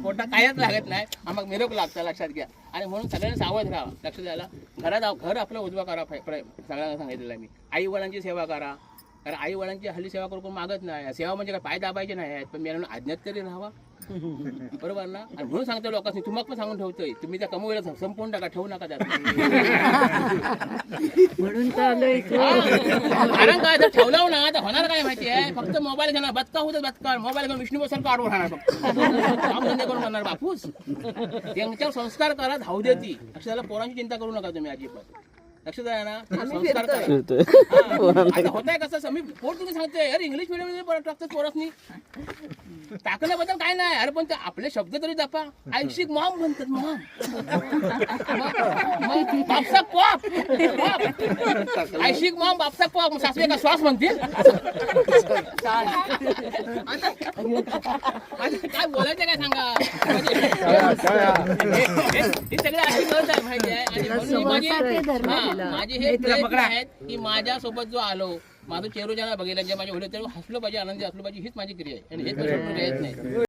पोटा कायच लागत नाही आम्हाला मिरवक लागतं लक्षात घ्या. आणि म्हणून सगळ्यांना सावध राहा. लक्षात द्यायला घर आपलं उजवा करा. सगळ्यांना सांगितलेलं आहे मी. आई वडिलांची सेवा करा. कारण आई वडिलांची हल्ली सेवा करून मागत नाही. सेवा म्हणजे काय पाय दाबायचे नाही आहेत, पण मी आज्ञात तरी राहावा. बरोबर ना. आणि म्हणून सांगतो लोकांनी, तुम्हाला पण सांगून ठेवतोय, तुम्ही त्या कमवलेला संपवून टाका, ठेवू नका त्यात. म्हणून चालू कारण काय जर ठेवलं ना तर होणार काय माहिती आहे. फक्त मोबाईल घेणार, बदका होतं बदका, मोबाईल घेऊन विष्णू बसर काढून राहणार. फक्त काम धंदे करून करणार बापूस. त्यांच्यावर संस्कार करा, धावू देती. अक्षराला पोरांची चिंता करू नका तुम्ही अजिबात. लक्षात आहे ना. संस्कार करा. होत आहे कसं मी पोर तुम्ही सांगते अरे इंग्लिश मिडियम मध्ये टाकतात पोरांनी. टाकण्याबद्दल काय नाही. अरे पण ते आपले शब्द तरी जपा. आयशिक मॉम म्हणतात. मॉम बापसा पॉप. आयशिक मॉम बापसा पॉप. सासवे का श्वास म्हणतील. काय बोलायचं काय सांगा. हे सगळे अशी गरज आहे माहिती आहे. आणि माझी हे प्रयत्न आहेत की माझ्या सोबत जो आलो, माझं चेहरा ज्यांना बघितलं, जे माझ्या व्हिडिओ तेव्हा हसलो पाहिजे, आनंदी असलो पाहिजे, हीच माझी क्रिया आहे. आणि हेच प्रयत्न आहे.